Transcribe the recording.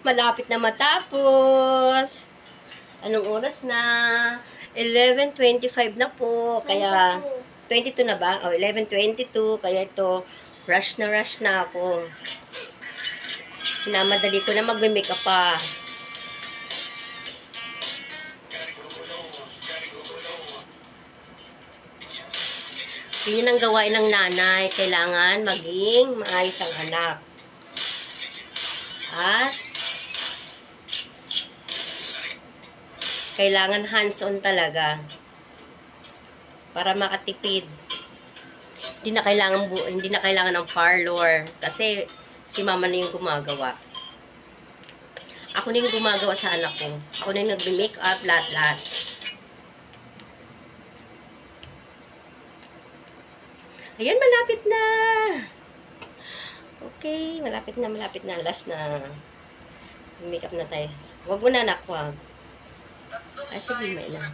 Malapit na matapos. Anong oras na? 11:25 na po. Kaya, 22 na ba? O, 11:22. Kaya ito, rush na ako. Hinamadali ko na magme-makeup pa. Yun ang gawain ng nanay. Kailangan maging maayos ang anak. At kailangan hands-on talaga para makatipid. Hindi na kailangan ng parlor kasi si mama na yung gumagawa. Ako na yung gumagawa sa anak ko. Ako na yung nagbe-makeup, lahat-lahat. Ayan, malapit na. Okay, malapit na. Last na. Makeup na tayo. Huwag mo na, anak, wag. Ay, sige, may na.